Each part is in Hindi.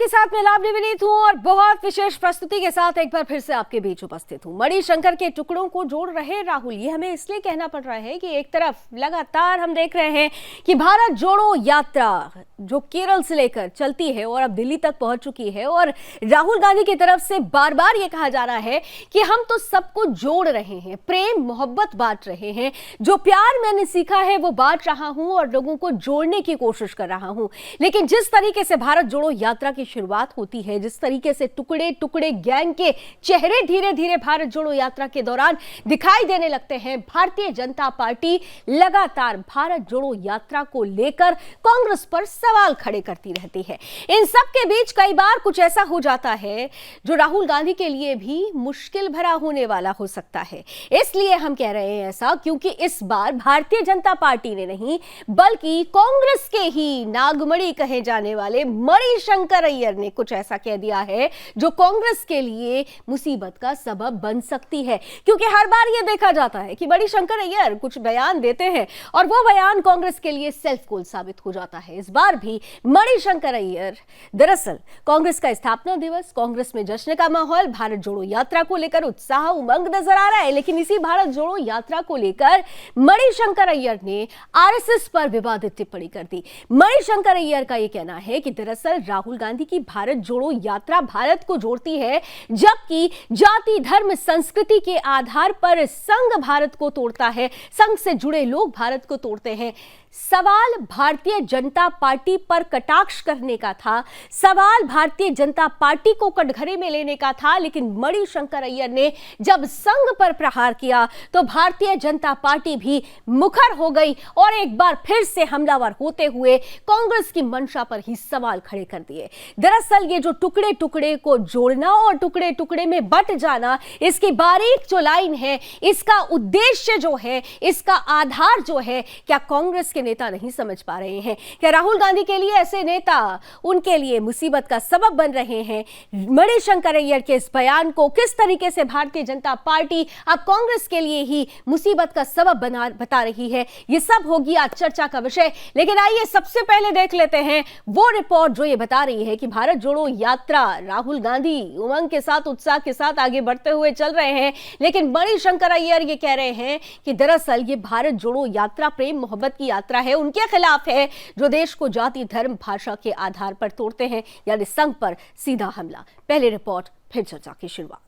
आपके साथ मैं लाभ निविनीत हूं और बहुत विशेष प्रस्तुति के साथ एक बार फिर से आपके बीच उपस्थित हूं। मणिशंकर के टुकड़ों को जोड़ रहे राहुल, ये हमें इसलिए कहना पड़ रहा है कि एक तरफ लगातार हम देख रहे हैं कि भारत जोड़ो यात्रा जो केरल से लेकर चलती है और अब दिल्ली तक पहुंच चुकी है, और राहुल गांधी की तरफ से बार बार ये कहा जा रहा है कि हम तो सबको जोड़ रहे हैं, प्रेम मोहब्बत बांट रहे हैं, जो प्यार मैंने सीखा है वो बांट रहा हूं और लोगों को जोड़ने की कोशिश कर रहा हूं। लेकिन जिस तरीके से भारत जोड़ो यात्रा की शुरुआत होती है, जिस तरीके से टुकड़े टुकड़े गैंग के चेहरे धीरे धीरे भारत जोड़ो यात्रा के दौरान दिखाई देने लगते हैं, भारतीय जनता पार्टी लगातार भारत जोड़ो यात्रा को लेकर कांग्रेस पर सवाल खड़े करती रहती है। इन सब के बीच कई बार कुछ ऐसा हो जाता है जो राहुल गांधी के लिए भी मुश्किल भरा होने वाला हो सकता है। इसलिए हम कह रहे हैं ऐसा क्योंकि इस बार भारतीय जनता पार्टी ने नहीं बल्कि कांग्रेस के ही नागमणि कहे जाने वाले मणिशंकर अय्यर ने कुछ ऐसा कह दिया है जो कांग्रेस के लिए मुसीबत का सबब बन सकती है। क्योंकि हर बार यह देखा जाता है कि मणिशंकर अय्यर कुछ बयान देते हैं और वो बयान कांग्रेस के लिए सेल्फ गोल साबित हो जाता है। इस बार भी मणिशंकर अय्यर, दरअसल कांग्रेस का स्थापना दिवस, कांग्रेस में जश्न का माहौल, भारत जोड़ो यात्रा को लेकर उत्साह उमंग नजर आ रहा है। लेकिन इसी भारत जोड़ो यात्रा को लेकर मणिशंकर अय्यर ने आरएसएस पर विवादित टिप्पणी कर दी। मणिशंकर अय्यर का यह कहना है कि दरअसल राहुल गांधी की भारत जोड़ो यात्रा भारत को जोड़ती है, जबकि जाति धर्म संस्कृति के आधार पर संघ भारत को तोड़ता है, संघ से जुड़े लोग भारत को तोड़ते हैं। सवाल भारतीय जनता पार्टी पर कटाक्ष करने का था, सवाल भारतीय जनता पार्टी को कटघरे में लेने का था, लेकिन मणिशंकर अय्यर ने जब संघ पर प्रहार किया तो भारतीय जनता पार्टी भी मुखर हो गई और एक बार फिर से हमलावर होते हुए कांग्रेस की मंशा पर ही सवाल खड़े कर दिए। दरअसल ये जो टुकड़े टुकड़े को जोड़ना और टुकड़े टुकड़े में बंट जाना, इसकी बारीक जो लाइन है, इसका उद्देश्य जो है, इसका आधार जो है, क्या कांग्रेस के नेता नहीं समझ पा रहे हैं? क्या राहुल गांधी के लिए ऐसे नेता उनके लिए मुसीबत का सबब बन रहे हैं? मणिशंकर अय्यर के इस बयान को किस तरीके से भारतीय जनता पार्टी अब कांग्रेस के लिए ही मुसीबत का सबब बता रही है, ये सब होगी आज चर्चा का विषय। लेकिन आइए सबसे पहले देख लेते हैं वो रिपोर्ट जो ये बता रही है कि भारत जोड़ो यात्रा, राहुल गांधी उमंग के साथ, उत्साह के साथ आगे बढ़ते हुए चल रहे हैं, लेकिन मणिशंकर अय्यर ये कह रहे हैं कि दरअसल ये भारत जोड़ो यात्रा प्रेम मोहब्बत की यात्रा है, उनके खिलाफ है जो देश को जाति धर्म भाषा के आधार पर तोड़ते हैं, यानी संघ पर सीधा हमला। पहले रिपोर्ट फिर चर्चा की शुरुआत।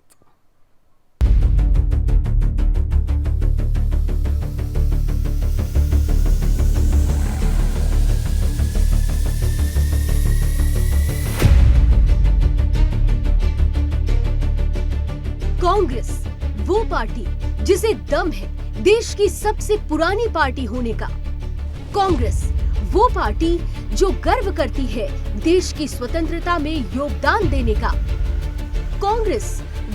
कांग्रेस वो पार्टी जिसे दम है देश की सबसे पुरानी पार्टी होने का। कांग्रेस वो पार्टी जो गर्व करती है देश की स्वतंत्रता में योगदान देने का। कांग्रेस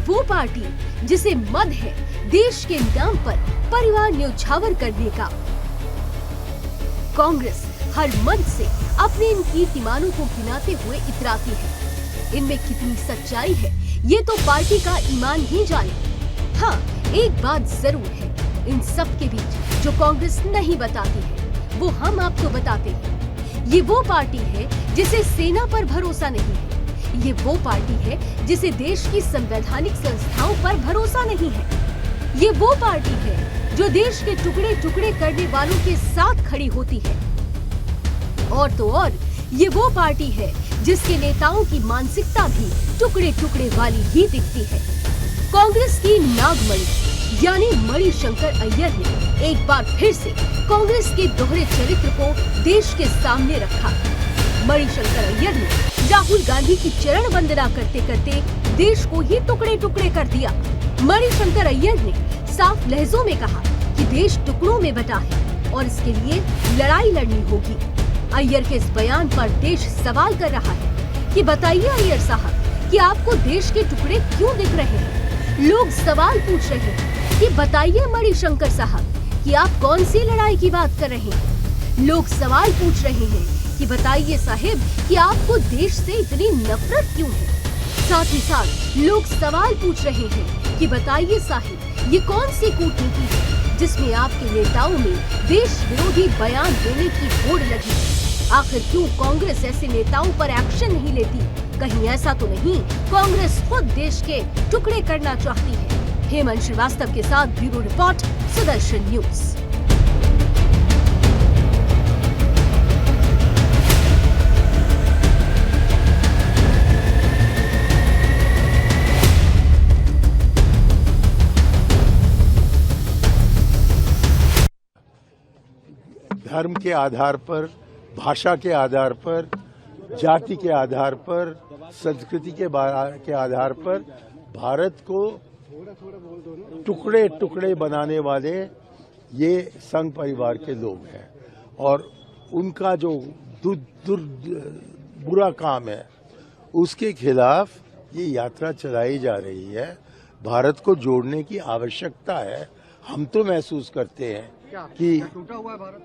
वो पार्टी जिसे मद है देश के नाम पर परिवार न्यौछावर करने का। कांग्रेस हर मंच से अपने इन कीर्तिमानों को गिनाते हुए इतराती है। इनमें कितनी सच्चाई है ये तो पार्टी का ईमान ही जाने। हाँ, एक बात जरूर है, इन सब के बीच जो कांग्रेस नहीं बताती है वो हम आपको बताते हैं। ये वो पार्टी है जिसे सेना पर भरोसा नहीं है, ये वो पार्टी है जिसे देश की संवैधानिक संस्थाओं पर भरोसा नहीं है, ये वो पार्टी है जो देश के टुकड़े टुकड़े करने वालों के साथ खड़ी होती है, और तो और ये वो पार्टी है जिसके नेताओं की मानसिकता भी टुकड़े टुकड़े वाली ही दिखती है। कांग्रेस की नागमणि यानी मणिशंकर अय्यर ने एक बार फिर से कांग्रेस के दोहरे चरित्र को देश के सामने रखा। मणिशंकर अय्यर ने राहुल गांधी की चरण वंदना करते करते देश को ही टुकड़े टुकड़े कर दिया। मणिशंकर अय्यर ने साफ लहजों में कहा कि देश टुकड़ों में बटा है और इसके लिए लड़ाई लड़नी होगी। अय्यर के इस बयान पर देश सवाल कर रहा है कि बताइए अय्यर साहब कि आपको देश के टुकड़े क्यों दिख रहे हैं? लोग सवाल पूछ रहे हैं कि बताइए मणिशंकर साहब कि आप कौन सी लड़ाई की बात कर रहे हैं? लोग सवाल पूछ रहे हैं कि बताइए साहिब कि आपको देश से इतनी नफरत क्यों है? साथ ही साथ लोग सवाल पूछ रहे हैं कि बताइए साहिब ये कौन सी कूटनीति है जिसमें आपके नेताओं में देश विरोधी बयान देने की होड़ लगी है? आखिर क्यों कांग्रेस ऐसे नेताओं पर एक्शन नहीं लेती? कहीं ऐसा तो नहीं कांग्रेस खुद देश के टुकड़े करना चाहती है? हेमंत श्रीवास्तव के साथ ब्यूरो रिपोर्ट, सुदर्शन न्यूज। धर्म के आधार पर, भाषा के आधार पर, जाति के आधार पर, संस्कृति के आधार पर भारत को टुकड़े टुकड़े बनाने वाले ये संघ परिवार के लोग हैं और उनका जो बुरा काम है उसके खिलाफ ये यात्रा चलाई जा रही है। भारत को जोड़ने की आवश्यकता है। हम तो महसूस करते हैं कि टूटा हुआ है भारत,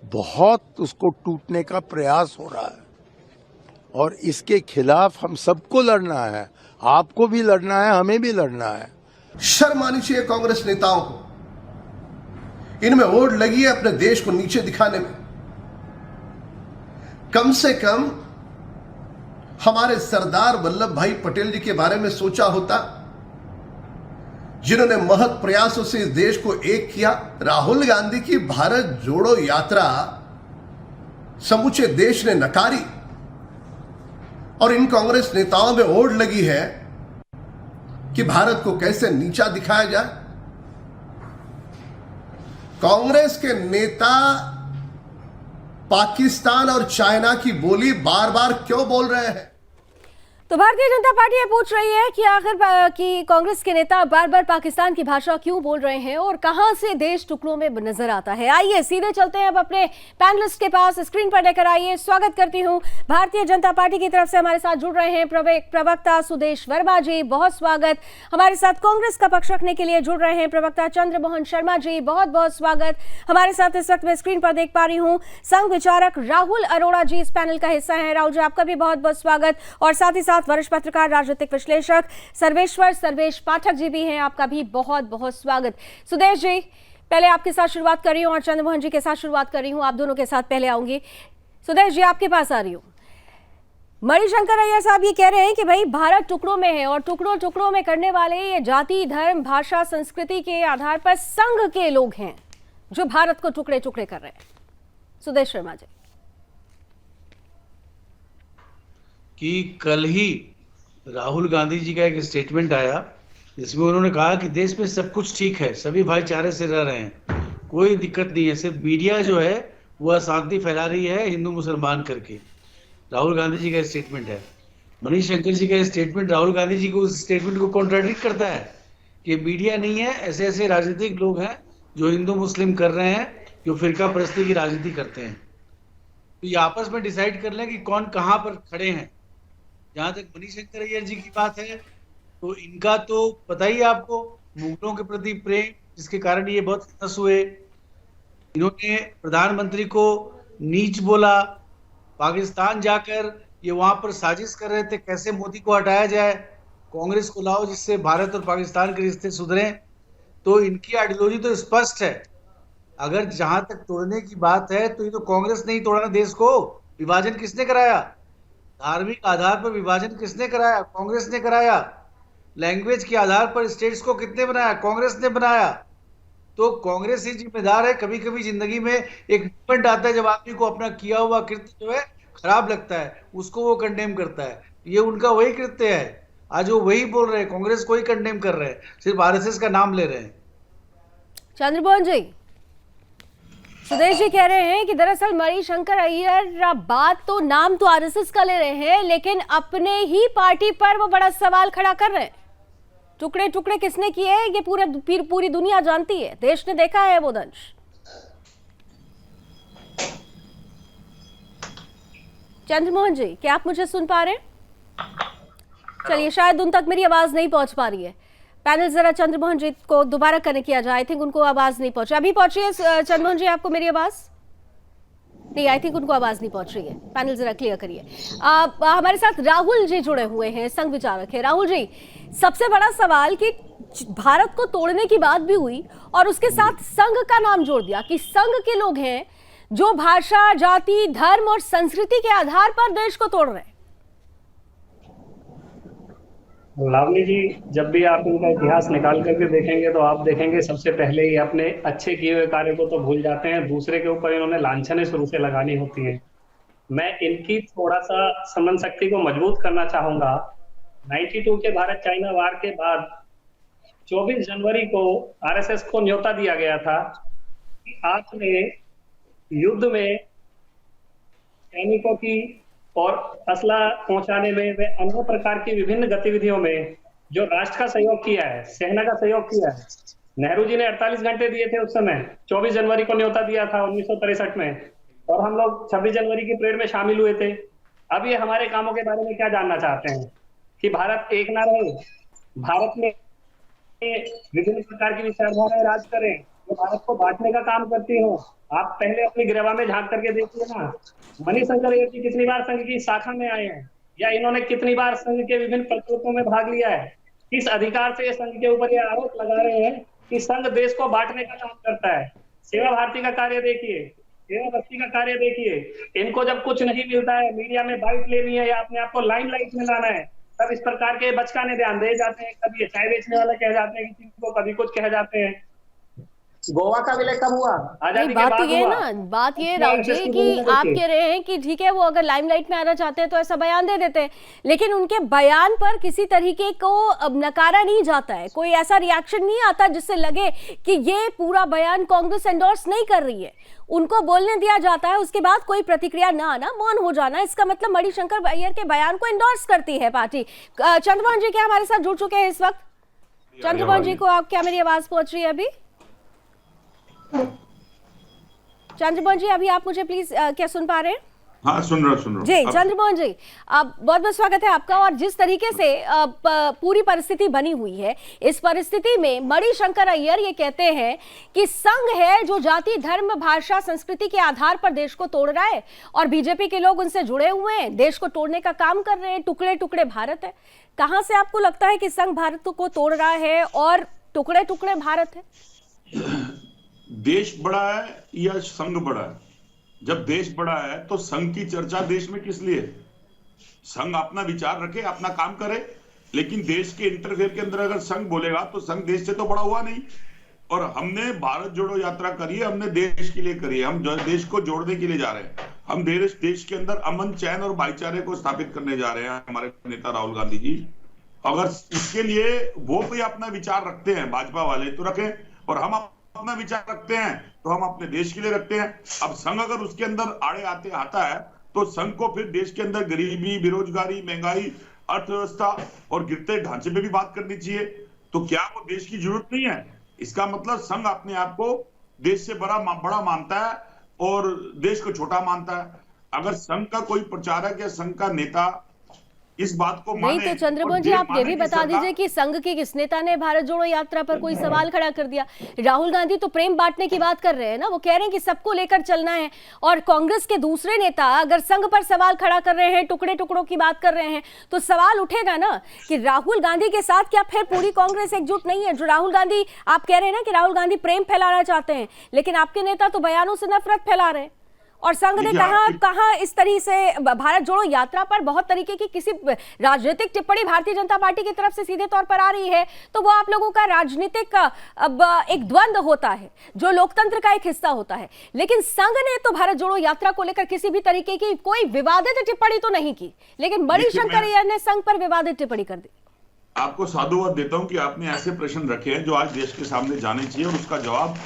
बहुत उसको टूटने का प्रयास हो रहा है और इसके खिलाफ हम सबको लड़ना है। आपको भी लड़ना है, हमें भी लड़ना है। शर्म आनी चाहिए कांग्रेस नेताओं को। इनमें ओढ़ लगी है अपने देश को नीचे दिखाने में। कम से कम हमारे सरदार वल्लभ भाई पटेल जी के बारे में सोचा होता, जिन्होंने महत प्रयासों से इस देश को एक किया। राहुल गांधी की भारत जोड़ो यात्रा समूचे देश ने नकारी और इन कांग्रेस नेताओं में ओढ़ लगी है कि भारत को कैसे नीचा दिखाया जाए। कांग्रेस के नेता पाकिस्तान और चाइना की बोली बार बार क्यों बोल रहे हैं? तो भारतीय जनता पार्टी ये पूछ रही है कि आखिर कि कांग्रेस के नेता बार बार पाकिस्तान की भाषा क्यों बोल रहे हैं और कहां से देश टुकड़ों में नजर आता है। आइए सीधे चलते हैं अब अपने पैनलिस्ट के पास। स्क्रीन पर लेकर आइए, स्वागत करती हूं भारतीय जनता पार्टी की तरफ से हमारे साथ जुड़ रहे हैं प्रवक्ता सुदेश वर्मा जी, बहुत स्वागत। हमारे साथ कांग्रेस का पक्ष रखने के लिए जुड़ रहे हैं प्रवक्ता चंद्रमोहन शर्मा जी, बहुत बहुत स्वागत। हमारे साथ इस वक्त मैं स्क्रीन पर देख पा रही हूँ संघ विचारक राहुल अरोड़ा जी इस पैनल का हिस्सा है। राहुल जी, आपका भी बहुत बहुत स्वागत। और साथ ही साथ वरिष्ठ पत्रकार, राजनीतिक विश्लेषक सर्वेश पाठक जी भी हैं, आपका भी बहुत बहुत स्वागत। सुदेश जी, पहले आपके साथ शुरुआत कर रही हूं और चंद्रमोहन जी के साथ शुरुआत कर रही हूं। आप दोनों के साथ पहले आऊंगी। सुदेश जी, आपके पास आ रही हूं। मणिशंकर अय्यर साहब ये कह रहे हैं कि भाई भारत टुकड़ों में है और टुकड़ों टुकड़ों में करने वाले ये जाति, धर्म, भाषा, संस्कृति के आधार पर संघ के लोग हैं जो भारत को टुकड़े टुकड़े कर रहे हैं। सुदेश शर्मा जी, कि कल ही राहुल गांधी जी का एक स्टेटमेंट आया जिसमें उन्होंने कहा कि देश में सब कुछ ठीक है, सभी भाईचारे से रह रहे हैं, कोई दिक्कत नहीं है, सिर्फ मीडिया जो है वो अशांति फैला रही है हिंदू मुसलमान करके। राहुल गांधी जी का स्टेटमेंट है। मनीष शंकर जी का स्टेटमेंट राहुल गांधी जी को उस स्टेटमेंट को कॉन्ट्राडिक्ट करता है कि मीडिया नहीं है, ऐसे ऐसे राजनीतिक लोग हैं जो हिंदू मुस्लिम कर रहे हैं, जो फिरका परस्ती की राजनीति करते हैं। तो ये आपस में डिसाइड कर लें कि कौन कहाँ पर खड़े हैं। जहां तक मणिशंकर अय्यर जी की बात है तो इनका तो पता ही है आपको, मुगलों के प्रति प्रेम, जिसके कारण ये बहुत फेमस हुए। इन्होंने प्रधानमंत्री को नीच बोला, पाकिस्तान जाकर ये वहां पर साजिश कर रहे थे कैसे मोदी को हटाया जाए, कांग्रेस को लाओ जिससे भारत और पाकिस्तान के रिश्ते सुधरें। तो इनकी आइडियोलॉजी तो स्पष्ट है। अगर जहां तक तोड़ने की बात है तो ये तो कांग्रेस ने ही तोड़ा देश को। विभाजन किसने कराया? धार्मिक आधार पर विभाजन किसने कराया? कांग्रेस ने कराया। लैंग्वेज के आधार पर स्टेट्स को कितने बनाया? कांग्रेस ने बनाया। तो कांग्रेस ही जिम्मेदार है। कभी कभी जिंदगी में एक मोमेंट आता है जब आदमी को अपना किया हुआ कृत्य जो है खराब लगता है, उसको वो कंडेम करता है। ये उनका वही कृत्य है। आज वो वही बोल रहे हैं, कांग्रेस को ही कंडेम कर रहे हैं, सिर्फ आरएसएस का नाम ले रहे हैं। चंद्रमोहन जी, सुदेश जी कह रहे हैं कि दरअसल मणिशंकर अय्यर बात तो नाम तो आरएसएस का ले रहे हैं, लेकिन अपने ही पार्टी पर वो बड़ा सवाल खड़ा कर रहे हैं। टुकड़े टुकड़े किसने किए हैं ये पूरी दुनिया जानती है, देश ने देखा है वो दंश। चंद्रमोहन जी, क्या आप मुझे सुन पा रहे हैं? चलिए, शायद उन तक मेरी आवाज नहीं पहुंच पा रही है। पैनल जरा चंद्रमोहन जी को दोबारा कनेक्ट किया जाए। आई थिंक उनको आवाज नहीं पहुंची। अभी पहुंची है चंद्रमोहन जी आपको मेरी आवाज? नहीं, आई थिंक उनको आवाज नहीं पहुंच रही है। पैनल जरा क्लियर करिए। हमारे साथ राहुल जी जुड़े हुए हैं, संघ विचारक है। राहुल जी, सबसे बड़ा सवाल कि भारत को तोड़ने की बात भी हुई और उसके साथ संघ का नाम जोड़ दिया कि संघ के लोग हैं जो भाषा, जाति, धर्म और संस्कृति के आधार पर देश को तोड़ रहे हैं। लावनी जी, जब भी आप इनका इतिहास निकाल करके देखेंगे तो आप देखेंगे सबसे पहले ही अपने अच्छे किए हुए कार्य को तो भूल जाते हैं, दूसरे के ऊपर इन्होंने लांछनें शुरू से लगानी होती हैं। मैं इनकी थोड़ा सा समझ शक्ति को मजबूत करना चाहूंगा। 92 के भारत चाइना वार के बाद 24 जनवरी को आरएसएस को न्योता दिया गया था कि आपने युद्ध में सैनिकों की और असला पहुंचाने में वे अन्य प्रकार की विभिन्न गतिविधियों में जो राष्ट्र का सहयोग किया है, सेना का सहयोग किया है। नेहरू जी ने 48 घंटे दिए थे उस समय, 24 जनवरी को न्योता दिया था 1963 में, और हम लोग 26 जनवरी की परेड में शामिल हुए थे। अब ये हमारे कामों के बारे में क्या जानना चाहते हैं कि भारत एक ना रहे, भारत में विभिन्न प्रकार की विचारधाराएं राज करें, जो भारत को बांटने का काम करती हो। आप पहले अपनी गिरवा में झांक करके देखिए ना, मणिशंकर अय्यर जी कितनी बार संघ की शाखा में आए हैं, या इन्होंने कितनी बार संघ के विभिन्न प्रकोष्ठों में भाग लिया है। किस अधिकार से संघ के ऊपर ये आरोप लगा रहे हैं कि संघ देश को बांटने का काम करता है। सेवा भारती का कार्य देखिए, सेवा बस्ती का कार्य देखिए। इनको जब कुछ नहीं मिलता है, मीडिया में बाइट लेनी है या अपने आप को लाइमलाइट में लाना है, तब इस प्रकार के बचकाने ध्यान दे जाते हैं। कभी ये चाय बेचने वाला कह जाते हैं किसी को, कभी कुछ कह जाते हैं। गोवा का विलय कब हुआ? आजादी के बात बाद ये हुआ। ना, बात ये राहुल जी कि आप कह रहे हैं कि ठीक है वो अगर लाइमलाइट में आना चाहते हैं तो ऐसा बयान दे देते हैं, लेकिन उनके बयान पर किसी तरीके को अब नकारा नहीं जाता है, कोई ऐसा रिएक्शन नहीं आता जिससे लगे कि ये पूरा बयान कांग्रेस एंडोर्स नहीं कर रही है। उनको बोलने दिया जाता है, उसके बाद कोई प्रतिक्रिया ना आना, मौन हो जाना, इसका मतलब मणिशंकर अय्यर के बयान को एंडोर्स करती है पार्टी। चंद्रमोहन जी क्या हमारे साथ जुड़ चुके हैं इस वक्त? चंद्रमोहन जी को आप, क्या मेरी आवाज पहुंच रही है अभी? चंद्रमोहन जी अभी आप मुझे प्लीज क्या सुन पा रहे हैं? हाँ, सुन रहा जी चंद्रमोहन जी, आप बहुत बहुत स्वागत है आपका। और जिस तरीके से पूरी परिस्थिति बनी हुई है, इस परिस्थिति में मणिशंकर अय्यर ये कहते हैं कि संघ है जो जाति, धर्म, भाषा, संस्कृति के आधार पर देश को तोड़ रहा है, और बीजेपी के लोग उनसे जुड़े हुए हैं, देश को तोड़ने का काम कर रहे हैं। टुकड़े टुकड़े भारत है। कहां से आपको लगता है कि संघ भारत को तोड़ रहा है और टुकड़े टुकड़े भारत है? देश बड़ा है या संघ बड़ा है? जब देश बड़ा है तो संघ की चर्चा देश में किस लिए? संघ अपना विचार रखे, अपना काम करे, लेकिन देश के इंटरफेयर के अंदर अगर संघ बोलेगा तो संघ देश से तो बड़ा हुआ नहीं। और हमने भारत जोड़ो यात्रा करी है, हमने देश के लिए करी है, हम देश को जोड़ने के लिए जा रहे हैं। हम देश के अंदर अमन, चैन और भाईचारे को स्थापित करने जा रहे हैं। हमारे नेता राहुल गांधी जी, अगर इसके लिए वो भी अपना विचार रखते हैं, भाजपा वाले तो रखें, और हम अपना विचार रखते हैं तो हम अपने देश के लिए रखते हैं। अब संघ अगर उसके अंदर आड़े आता है तो संघ को फिर देश के अंदर गरीबी, बेरोजगारी, महंगाई, अर्थव्यवस्था और गिरते ढांचे पे भी बात करनी चाहिए। तो क्या वो देश की जरूरत नहीं है? इसका मतलब संघ अपने आप को देश से बड़ा मानता है और देश को छोटा मानता है। अगर संघ का कोई प्रचारक या संघ का नेता इस बात को नहीं, तो चंद्रमोहन जी आप ये भी बता दीजिए कि संघ के किस नेता ने भारत जोड़ो यात्रा पर कोई सवाल खड़ा कर दिया? राहुल गांधी तो प्रेम बांटने की बात कर रहे हैं ना, वो कह रहे हैं कि सबको लेकर चलना है, और कांग्रेस के दूसरे नेता अगर संघ पर सवाल खड़ा कर रहे हैं, टुकड़े टुकड़ों की बात कर रहे हैं, तो सवाल उठेगा ना कि राहुल गांधी के साथ क्या फिर पूरी कांग्रेस एकजुट नहीं है? जो राहुल गांधी, आप कह रहे हैं ना कि राहुल गांधी प्रेम फैलाना चाहते हैं, लेकिन आपके नेता तो बयानों से नफरत फैला रहे हैं। और संघ ने कहा इस तरीके से भारत जोड़ो यात्रा पर बहुत तरीके की किसी राजनीतिक टिप्पणी भारतीय जनता पार्टी की तरफ से सीधे तौर पर आ रही है, तो वो आप लोगों का राजनीतिक एक द्वंद्व होता है जो लोकतंत्र का एक हिस्सा होता है। लेकिन संघ ने तो भारत जोड़ो यात्रा को लेकर किसी भी तरीके की कोई विवादित टिप्पणी तो नहीं की, लेकिन मणिशंकर अय्यर ने संघ पर विवादित टिप्पणी कर दी। आपको साधुवाद देता हूं कि आपने ऐसे प्रश्न रखे हैं जो आज देश के सामने जाने चाहिए, और उसका जवाब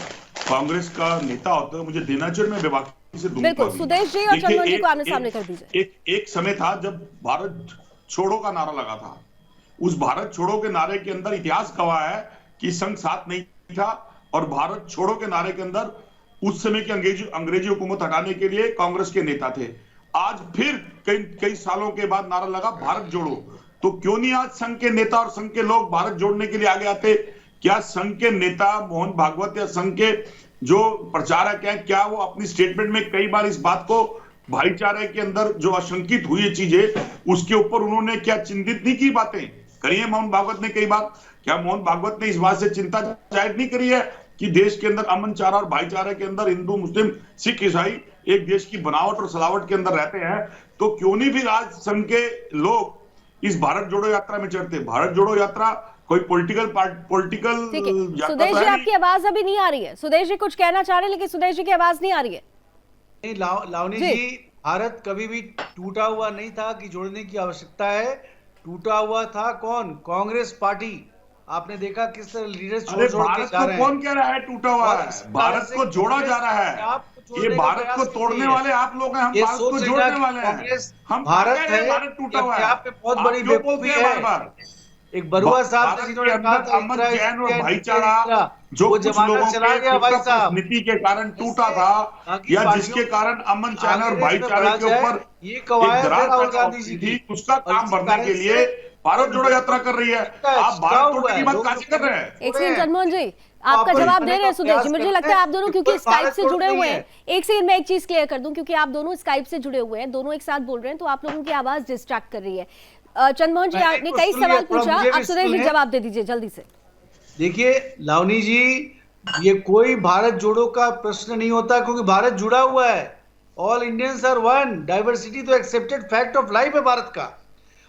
कांग्रेस का नेता होता है मुझे देना चाहिए। मैं बेबाकी से दूंगा। बिल्कुल, सुदेश जी और चंद्रमोहन जी को आमने सामने कर दीजिए। एक समय था जब भारत छोड़ो का नारा लगा था। उस भारत छोड़ो के नारे के अंदर इतिहास गवाह है कि संघ साथ नहीं था, और भारत छोड़ो के नारे के अंदर उस समय की अंग्रेजी हुकूमत हटाने के लिए कांग्रेस के नेता थे। आज फिर कई सालों के बाद नारा लगा भारत जोड़ो, तो क्यों नहीं आज संघ के नेता और संघ के लोग भारत जोड़ने के लिए आगे आते? क्या संघ के नेता मोहन भागवत या संघ के जो प्रचारक हैं, क्या वो अपनी स्टेटमेंट में कई बार इस बात को, भाईचारे के अंदर जो आशंकित हुई है चीजें, उसके ऊपर उन्होंने क्या चिंतित नहीं की बातें करी है मोहन भागवत ने कई बार? क्या मोहन भागवत ने इस बात से चिंता जाहिर नहीं करी है कि देश के अंदर अमन, चारा और भाईचारे के अंदर हिंदू, मुस्लिम, सिख, ईसाई एक देश की बनावट और सलावट के अंदर रहते हैं? तो क्यों नहीं फिर आज संघ के लोग इस भारत जोड़ो यात्रा में चढ़ते। भारत जोड़ो यात्रा कोई पॉलिटिकल ठीक है यात्रा सुदेश तो जी, है आपकी आवाज अभी नहीं आ रही है। सुदेश जी कुछ कहना चाह रहे हैं लेकिन सुदेश जी की आवाज नहीं आ रही है। नहीं, लावनी जी। जी, भारत कभी भी टूटा हुआ नहीं था कि जोड़ने की आवश्यकता है। टूटा हुआ था कौन? कांग्रेस पार्टी। आपने देखा किस तरह लीडर्स अरे छोड़ के भारत जा को रहे कौन हैं। कह रहा है टूटा हुआ और है? इस तरह भारत से को जोड़ा जा रहा कांग्रेस आपको है। ये जोड़ने का भारत प्रयास को कर तोड़ने रही है। वाले आप लोग हैं, हम ये भारत को सोच रही जोड़ने ना वाले कि हैं। कांग्रेस हम भारत कह रहे है, हैं भारत टूटा ये हुआ अपने है। आप में बहुत आप बड़ी क्यों बोलते बेवकूफी हैं है। बार बार? एक बरुआ साहब भारत थे के जिन्होंने कहा अंदर था अमन इंदिरा चैन और इंदिरा भाईचारा इंदिरा, जो वो कुछ जमाना लोगों चला के गया भाई पुस्तक साहब। नीति के कारण टूटा इससे था, बाकी या पार्टियों जिसके कारण अमन चैन आगे और रेस में भाईचारे बढ़ा के जाए, ऊपर ये एक कवायद है दरार राहुल पैदा गांधी जी होती की। थी, उसका और काम इसी भरने कारण के से लिए भारत जोड़ो यात्रा कर रही है। आप भारत तोड़ने की बात कैसे कर रहे हैं? एक सेकंड जनमोहन जी, आपका वापस जवाब आने दे रहे का हैं सुदेश जी। प्रयास मुझे करते लगता है हैं, आप दोनों कि क्योंकि कोई स्काइप भारत से तोड़ जुड़े नहीं हुए है। हैं। एक सेकंड मैं एक चीज क्लियर कर दूं, क्योंकि आप दोनों स्काइप से जुड़े हुए हैं, दोनों एक साथ बोल रहे हैं, तो आप लोगों की आवाज डिस्ट्रैक्ट कर रही है। चंद्रमोहन जी, आपने कई सवाल पूछा, अब सुदेश जी जवाब दे दीजिए जल्दी से। देखिए लावनी जी, ये कोई भारत जोड़ो का प्रश्न नहीं होता, क्योंकि भारत जुड़ा हुआ है। All Indians are one. Diversity तो एक्सेप्टेड फैक्ट ऑफ लाइफ है भारत का।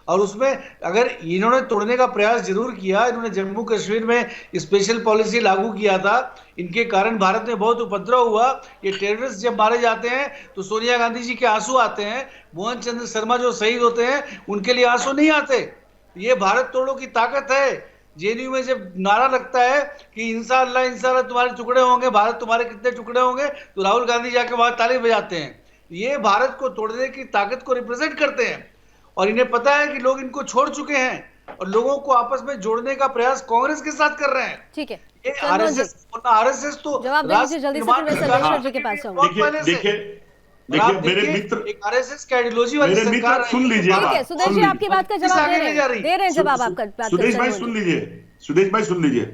और उसमें अगर इन्होंने तोड़ने का प्रयास जरूर किया, इन्होंने जम्मू कश्मीर में स्पेशल पॉलिसी लागू किया था, इनके कारण भारत में बहुत उपद्रव हुआ। ये टेररिस्ट जब मारे जाते हैं तो सोनिया गांधी जी के आंसू आते हैं, मोहन चंद्र शर्मा जो शहीद होते हैं उनके लिए आंसू नहीं आते। ये भारत तोड़ो की ताकत है। जेएनयू में जब नारा लगता है कि इंशाअल्लाह इंशाअल्लाह तुम्हारे टुकड़े होंगे, भारत तुम्हारे कितने टुकड़े होंगे, तो राहुल गांधी जाके वहां ताली बजाते हैं। ये भारत को तोड़ने की ताकत को रिप्रेजेंट करते हैं, और इन्हें पता है कि लोग इनको छोड़ चुके हैं, और लोगों को आपस में जोड़ने का प्रयास कांग्रेस के साथ कर रहे हैं। ठीक है, ये चंद्रमोहन जी आरएसएस तो जवाब दे दीजिए जल्दी से, फिर मैं सर्वेश्वर जी के पास आऊंगा। मेरे मित्र, एक आरएसएस की आइडियोलॉजी वाली मेरे मित्र सरकार है। सुन लीजिए ठीक है बात, सुदेश सुन जी, लीजिए। आपकी बात का जवाब दे रहे हैं जवाब आपका। सुदेश भाई सुन लीजिए, सुदेश भाई सुन लीजिए।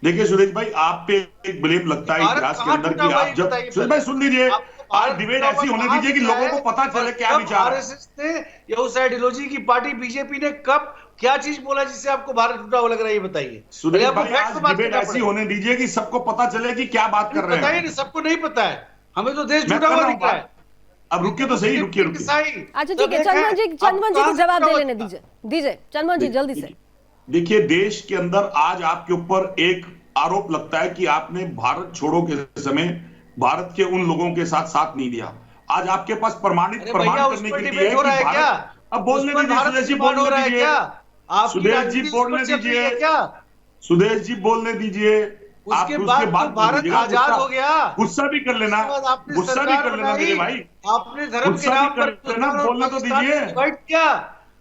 देखिए सुदेश भाई, आप पे एक ब्लेम लगता है भारत इतिहास के कहाँ अंदर टूटा कि हुआ आप ये जब, बताइए सुदेश भाई सुन लीजिए, आज भारत डिबेट टूटा ऐसी हुआ होने कहाँ दीजिए कि दिखा लोगों है? को पता चले क्या कब विचार है। आरएसएस ने या उस आइडियोलॉजी की पार्टी बीजेपी ने कब क्या चीज बोला जिससे आपको भारत टूटा हुआ लग रहा है, ये बताइए। सुदेश आपको भाई, फैक्ट आज से बात डिबेट करना ऐसी पड़ेगा। होने दीजिए कि सबको पता चले कि क्या बात कर रहे बताइए हैं। नहीं, सबको नहीं पता है, हमें तो देश मैं जुड़ा कर हुआ रहा दिख रहा हूं है। अब रुकिए तो सही, रुकिए रुकिए। अच्छा ठीक है, चंद्रमोहन जी को जवाब दे लेने दीजिए चंद्रमोहन जी जल्दी से। देखिए देश के अंदर आज आपके ऊपर एक आरोप लगता है कि आपने भारत छोड़ो के समय भारत के उन लोगों के साथ साथ नहीं दिया। आज आपके पास प्रमाण करने के लिए हो रहा है क्या? अब बोलने दीजिए सुदेश जी, बोलने दीजिए सुदेश जी, बोलने दीजिए क्या? सुदेश जी, बोलने दीजिए। आप उसके बाद तो भारत आजाद हो गया। गुस्सा भी कर लेना, गुस्सा भी कर लेना मेरे भाई, आपने धर्म के गुस्सा नाम भी कर पर लेना, बोलना तो दीजिए। डिवाइड किया,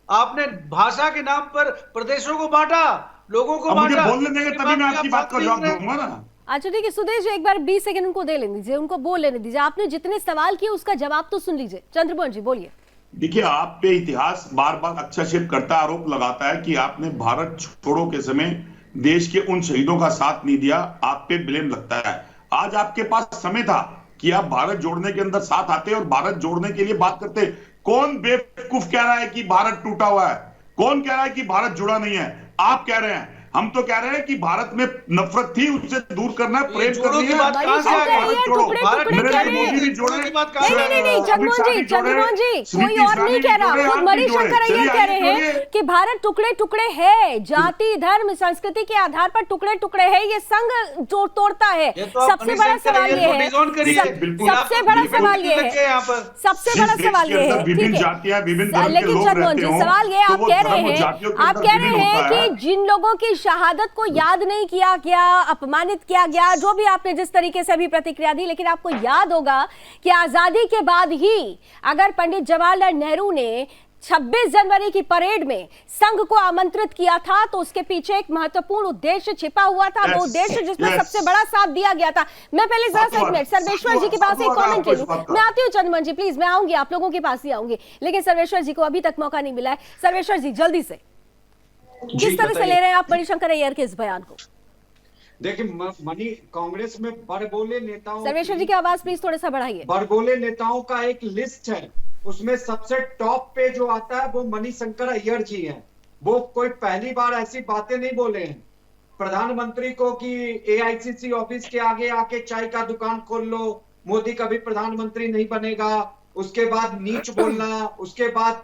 आपने भाषा के नाम पर प्रदेशों को बांटा, लोगों को अब मुझे बांटा। बोलने देंगे तभी मैं आपकी बात का जवाब दूंगा ना। अच्छा ठीक है सुदेश जी, एक बार 20 सेकंड उनको दे लेने दीजिए, उनको बोल लेने दीजिए। आपने जितने सवाल किए उसका जवाब तो सुन लीजिए। चंद्रमोहन जी बोलिए। देखिए आप पे इतिहास बार बार हस्तक्षेप करता, आरोप लगाता है कि आपने भारत छोड़ो के समय देश के उन शहीदों का साथ नहीं दिया, आप पे ब्लेम लगता है। आज आपके पास समय था कि आप भारत जोड़ने के अंदर साथ आते और भारत जोड़ने के लिए बात करते। कौन बेवकूफ कह रहा है कि भारत टूटा हुआ है? कौन कह रहा है कि भारत जुड़ा नहीं है? आप कह रहे हैं, हम तो कह रहे हैं कि भारत में नफरत थी, उससे दूर करना, प्रेम करनी है। नहीं चंद्रमोहन जी कोई और नहीं कह रहा, खुद मणिशंकर अय्यर कह रहे हैं कि भारत टुकड़े टुकड़े है, जाति धर्म संस्कृति के आधार पर टुकड़े टुकड़े है, ये संघ जो तोड़ता है। सबसे बड़ा सवाल ये है, सबसे बड़ा सवाल ये है, सबसे बड़ा सवाल ये है, ठीक है। लेकिन चंद्रमोहन जी सवाल ये आप कह रहे हैं कि जिन लोगों की शहादत को याद नहीं किया गया, अपमानित किया गया, जो भी आपने जिस तरीके से भी प्रतिक्रिया दी, लेकिन आपको याद होगा कि आजादी के बाद ही अगर पंडित जवाहरलाल नेहरू ने 26 जनवरी की परेड में संघ को आमंत्रित किया था तो उसके पीछे एक महत्वपूर्ण उद्देश्य छिपा हुआ था। वो उद्देश्य जिसमें सबसे बड़ा साथ दिया गया था। मैं पहले जरा सा एक मिनट सर्वेश्वर जी के पास एक कमेंट ले लूं। मैं आती हूँ चंद्रमोहन जी, प्लीज मैं आऊंगी, आप लोगों के पास ही आऊंगी, लेकिन सर्वेश्वर जी को अभी तक मौका नहीं मिला है। सर्वेश्वर जी जल्दी से किस तरह से ले रहे हैं आप मणिशंकर अय्यर के इस बयान को? देखिए कांग्रेस में बड़बोले नेताओं, सर्वेश्वर जी की आवाज प्लीज थोड़ा सा बढ़ाइए। बड़बोले नेताओं का एक लिस्ट है, उसमें सबसे टॉप पे जो आता है वो मणिशंकर अय्यर जी हैं। वो कोई पहली बार ऐसी बातें नहीं बोले हैं प्रधानमंत्री को कि एआईसीसी ऑफिस के आगे आके चाय का दुकान खोल लो, मोदी कभी प्रधानमंत्री नहीं बनेगा, उसके बाद नीच बोलना, उसके बाद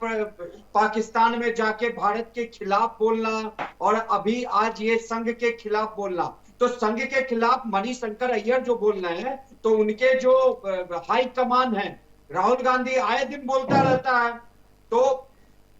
पाकिस्तान में जाके भारत के खिलाफ बोलना, और अभी आज ये संघ के खिलाफ बोलना। तो संघ के खिलाफ मणिशंकर अय्यर जो बोल रहे हैं, तो उनके जो हाई कमान है, राहुल गांधी आए दिन बोलता रहता है। तो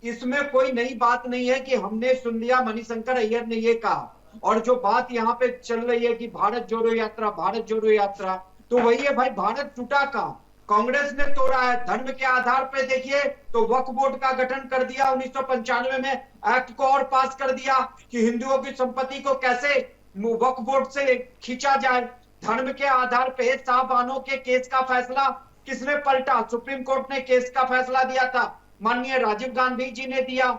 इसमें कोई नई बात नहीं है कि हमने सुन लिया मणिशंकर अय्यर ने ये कहा। और जो बात यहाँ पे चल रही है कि भारत जोड़ो यात्रा, भारत जोड़ो यात्रा, तो वही है भाई, भारत टूटा कहाँ? कांग्रेस ने तोड़ा है धर्म के आधार पे। देखिए तो वक्फ बोर्ड का गठन कर दिया 1995 में, एक्ट को और पास कर दिया कि हिंदुओं की संपत्ति को कैसे वक्फ बोर्ड से खींचा जाए। धर्म के आधार पे साहबानों के केस का फैसला किसने पलटा? सुप्रीम कोर्ट ने केस का फैसला दिया था, माननीय राजीव गांधी जी ने दिया।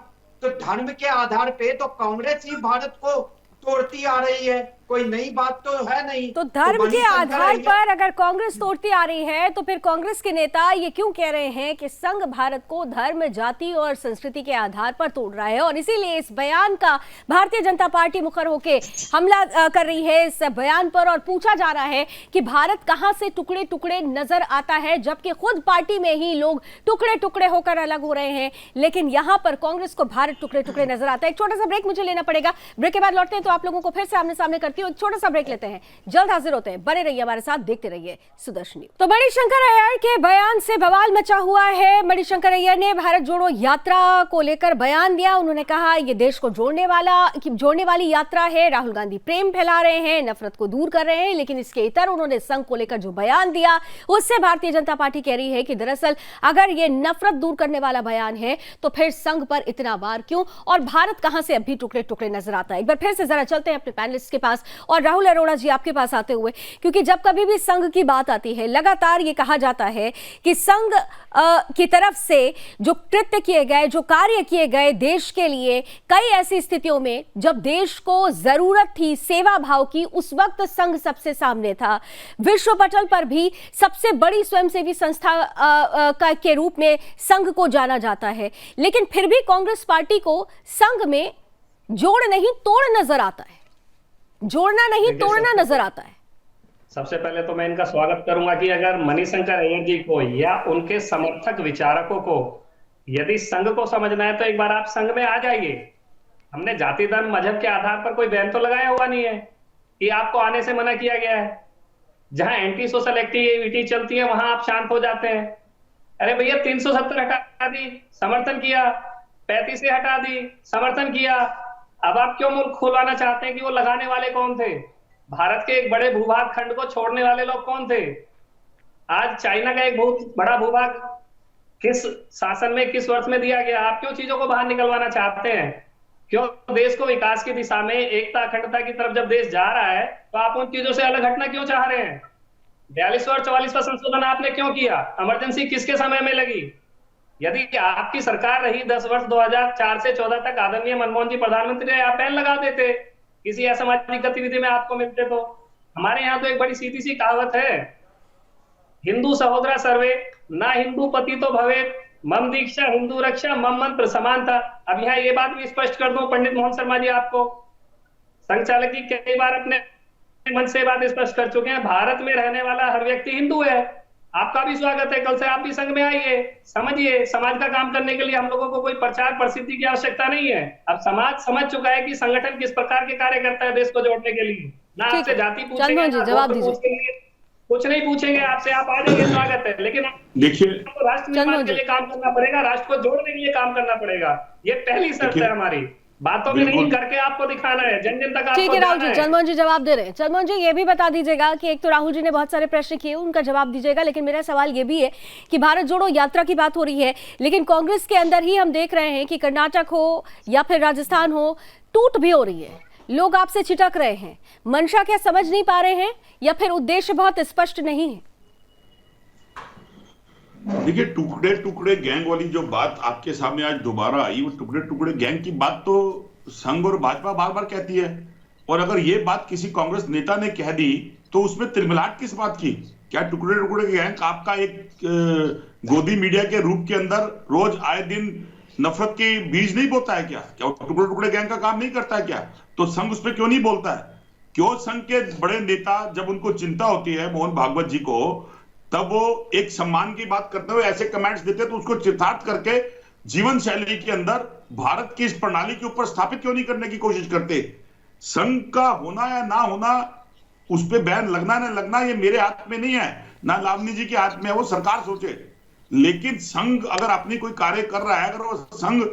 तो धर्म के आधार पे तो कांग्रेस ही भारत को तोड़ती आ रही है, कोई नई बात तो है नहीं। तो धर्म के आधार पर अगर कांग्रेस तोड़ती आ रही है, तो फिर कांग्रेस के नेता ये क्यों कह रहे हैं कि संघ भारत को धर्म, जाति और संस्कृति के आधार पर तोड़ रहा है? और इसीलिए इस बयान का भारतीय जनता पार्टी मुखर होकर हमला कर रही है इस बयान पर, और पूछा जा रहा है कि भारत कहां से टुकड़े टुकड़े नजर आता है, जबकि खुद पार्टी में ही लोग टुकड़े टुकड़े होकर अलग हो रहे हैं, लेकिन यहां पर कांग्रेस को भारत टुकड़े टुकड़े नजर आता है। एक छोटा सा ब्रेक मुझे लेना पड़ेगा, ब्रेक के बाद लौटते हैं तो आप लोगों को फिर से आमने सामने करती हूँ। एक छोटा सा ब्रेक लेते हैं, जल्द हाजिर होते हैं, बने रहिए हमारे साथ, देखते रहिए सुदर्शन न्यूज़। तो मणिशंकर अय्यर के बयान से बवाल मचा हुआ है। मणिशंकर अय्यर ने भारत जोड़ो यात्रा को लेकर बयान दिया। उन्होंने कहा ये देश को जोड़ने वाली यात्रा है, राहुल गांधी प्रेम फैला रहे हैं, नफरत को दूर कर रहे हैं, लेकिन इसके इतर उन्होंने संघ को लेकर जो बयान दिया उससे भारतीय जनता पार्टी कह रही है कि दरअसल अगर ये नफरत दूर करने वाला बयान है तो फिर संघ पर इतना वार क्यों, और भारत कहां से अब भी टुकड़े टुकड़े नजर आता है। एक बार फिर से जरा चलते हैं अपने पैनलिस्ट के पास, और राहुल अरोड़ा जी आपके पास आते हुए, क्योंकि जब कभी भी संघ की बात आती है लगातार ये कहा जाता है कि संघ की तरफ से जो कृत्य किए गए, जो कार्य किए गए देश के लिए, कई ऐसी स्थितियों में जब देश को जरूरत थी सेवा भाव की, उस वक्त संघ सबसे सामने था। विश्व पटल पर भी सबसे बड़ी स्वयंसेवी संस्था के रूप में संघ को जाना जाता है, लेकिन फिर भी कांग्रेस पार्टी को संघ में जोड़ नहीं तोड़ नजर आता है, जोड़ना नहीं तोड़ना नजर आता है। सबसे पहले तो मैं इनका स्वागत करूंगा कि अगर मणिशंकर अय्यर जी को या उनके समर्थक विचारकों को यदि संघ को समझना है तो एक बार आप संघ में आ जाइए। हमने जाति, धर्म, मजहब के आधार पर कोई बैन तो लगाया हुआ नहीं है कि आपको आने से मना किया गया है। जहां एंटी सोशल एक्टिविटी चलती है वहां आप शांत हो जाते हैं। अरे भैया 370 हटा दी, समर्थन किया, 35 से हटा दी, समर्थन किया। अब आप क्यों मुल्क खुलवाना चाहते हैं कि वो लगाने वाले कौन थे? भारत के एक बड़े भूभाग खंड को छोड़ने वाले लोग कौन थे? आज चाइना का एक बहुत बड़ा भूभाग किस शासन में, किस वर्ष में दिया गया? आप क्यों चीजों को बाहर निकलवाना चाहते हैं? क्यों देश को विकास की दिशा में, एकता अखंडता की तरफ जब देश जा रहा है तो आप उन चीजों से अलग हटना क्यों चाह रहे हैं? 42वां और 44वां संशोधन आपने क्यों किया? इमरजेंसी किसके समय में लगी? यदि आपकी सरकार रही 10 वर्ष 2004 से 14 तक, आदरणीय मनमोहन जी प्रधानमंत्री रहे, आप बैन लगा देते किसी असामाजिक गतिविधि में आपको मिलते तो। हमारे यहाँ तो एक बड़ी सीधी सी कहावत है, हिंदू सहोदरा सर्वे, ना हिंदू पति तो भवे, मम दीक्षा हिंदू रक्षा, मम मंत्र समानता। अब यहाँ ये बात भी स्पष्ट कर दूं पंडित मोहन शर्मा जी आपको, संघ चालक जी कई बार अपने मन से बात स्पष्ट कर चुके हैं, भारत में रहने वाला हर व्यक्ति हिंदू है। आपका भी स्वागत है, कल से आप भी संघ में आइए, समझिए समाज का काम करने के लिए हम लोगों को कोई प्रचार प्रसिद्धि की आवश्यकता नहीं है। अब समाज समझ चुका है कि संगठन किस प्रकार के कार्य करता है देश को जोड़ने के लिए। ना आपसे जाति पूछेंगे, जवाब दीजिए, कुछ नहीं पूछेंगे आपसे, आप आ जाइए, स्वागत है। लेकिन देखिए आपको राष्ट्र निर्माण के लिए काम करना पड़ेगा, राष्ट्र को जोड़ने के लिए काम करना पड़ेगा, ये पहली शर्त है हमारी। बातों में नहीं, करके आपको दिखाना है, जन जन तक आपको। ठीक है राहुल जी, चंद्रमोहन जी जवाब दे रहे हैं। चंद्रमोहन जी ये भी बता दीजिएगा कि एक तो राहुल जी ने बहुत सारे प्रश्न किए, उनका जवाब दीजिएगा, लेकिन मेरा सवाल ये भी है कि भारत जोड़ो यात्रा की बात हो रही है, लेकिन कांग्रेस के अंदर ही हम देख रहे हैं कि कर्नाटक हो या फिर राजस्थान हो, टूट भी हो रही है, लोग आपसे छिटक रहे हैं। मंशा क्या समझ नहीं पा रहे हैं या फिर उद्देश्य बहुत स्पष्ट नहीं है? देखिए, टुकड़े टुकड़े गैंग वाली जो बात आपके सामने आज दोबारा आई, वो टुकड़े टुकड़े गैंग की बात तो संघ और भाजपा बार बार कहती है, और अगर ये बात किसी कांग्रेस नेता ने कह दी तो उसमें तिरमिलाट किस बात की? क्या टुकड़े टुकड़े गैंग आपका एक गोदी मीडिया के रूप के अंदर रोज आए दिन नफरत के बीज नहीं बोता है क्या? क्या टुकड़े टुकड़े गैंग का काम नहीं करता है क्या? तो संघ उस पर क्यों नहीं बोलता है? क्यों संघ के बड़े नेता जब उनको चिंता होती है मोहन भागवत जी को, तब वो एक सम्मान की बात करते हुए ऐसे कमेंट्स देते तो उसको चितार्थ करके जीवन शैली के अंदर भारत की इस प्रणाली के ऊपर स्थापित क्यों नहीं करने की कोशिश करते। संघ का होना या ना होना, उस पर बैन लगना ना लगना ये मेरे हाथ में नहीं है, ना लावनी जी के हाथ में है, वो सरकार सोचे। लेकिन संघ अगर अपनी कोई कार्य कर रहा है, अगर वो संघ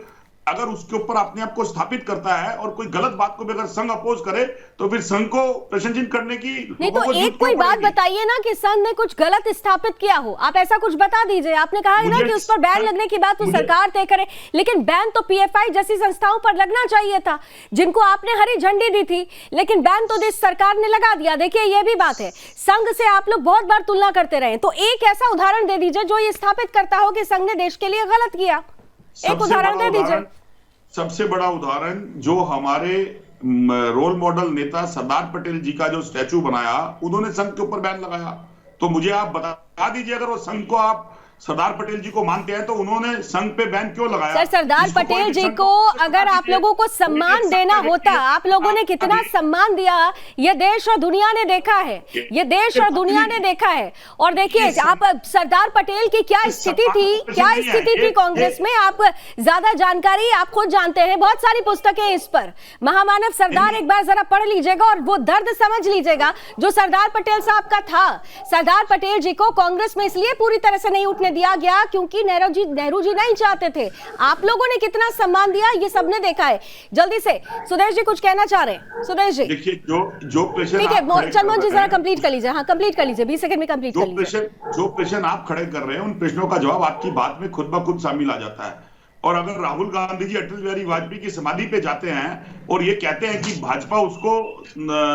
अगर उसके ऊपर अपने आप को स्थापित करता है और कोई गलत बात को भी अगर संघ अपोज करे तो फिर संघ को प्रशंसित करने की नहीं, तो एक कोई बात बताइए ना कि संघ ने कुछ गलत स्थापित किया हो, आप ऐसा कुछ बता दीजिए। आपने कहा है ना कि उस पर बैन लगने की बात तो सरकार तय करे, लेकिन बैन तो पीएफआई जैसी संस्थाओं पर लगना चाहिए था जिनको आपने हरी झंडी दी थी, लेकिन बैन तो देश सरकार ने लगा दिया। देखिए ये भी बात है, संघ से आप लोग बहुत बार तुलना करते रहे, तो एक ऐसा उदाहरण दे दीजिए जो ये स्थापित करता हो कि संघ ने देश के लिए गलत किया। एक उदाहरण दे दीजिए। सबसे बड़ा उदाहरण जो हमारे रोल मॉडल नेता सरदार पटेल जी का जो स्टैचू बनाया, उन्होंने संघ के ऊपर बैन लगाया। तो मुझे आप बता दीजिए, अगर वो संघ को आप सरदार पटेल जी को मानते हैं तो उन्होंने संघ पे बैन क्यों लगाया? सर, सरदार पटेल जी को अगर आप लोगों को सम्मान देना होता, आप लोगों ने कितना सम्मान दिया ये देश और दुनिया ने देखा है, ये देश और दुनिया ने देखा है। और देखिए आप सरदार पटेल की क्या स्थिति थी कांग्रेस में, आप ज्यादा जानकारी आप खुद जानते हैं, बहुत सारी पुस्तकें इस पर। महामानव सरदार एक बार जरा पढ़ लीजिएगा और वो दर्द समझ लीजिएगा जो सरदार पटेल साहब का था। सरदार पटेल जी को कांग्रेस में इसलिए पूरी तरह से नहीं उठने दिया गया क्योंकि नेहरू जी नहीं चाहते थे। आप लोगों ने कितना सम्मान दिया ये सबने देखा है। जल्दी से सुदेश जी कुछ कहना चाह रहे हैं। सुदेश जी देखिए, जो प्रश्न ठीक है, चंदन जी जरा कंप्लीट कर लीजिए। हाँ, कंप्लीट कर लीजिए, 20 सेकंड में कंप्लीट कर लीजिए। जो प्रश्न आप खड़े कर रहे हैं उन प्रश्नों का जवाब आपकी बात में खुद ब खुद शामिल आ जाता है। और अगर राहुल गांधी जी अटल बिहारी वाजपेयी की समाधि पे जाते हैं और ये कहते हैं कि भाजपा उसको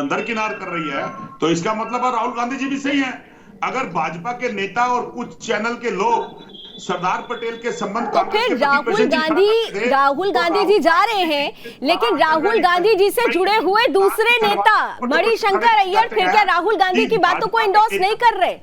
दरकिनार कर रही है, तो इसका मतलब राहुल गांधी जी भी सही है। अगर भाजपा के नेता और कुछ चैनल के लोग सरदार पटेल के संबंध तो फिर राहुल गांधी जी जा रहे हैं, लेकिन राहुल गांधी जी से जुड़े हुए दूसरे नेता मणिशंकर अय्यर फिर क्या राहुल गांधी की बातों को एंडोर्स नहीं कर रहे?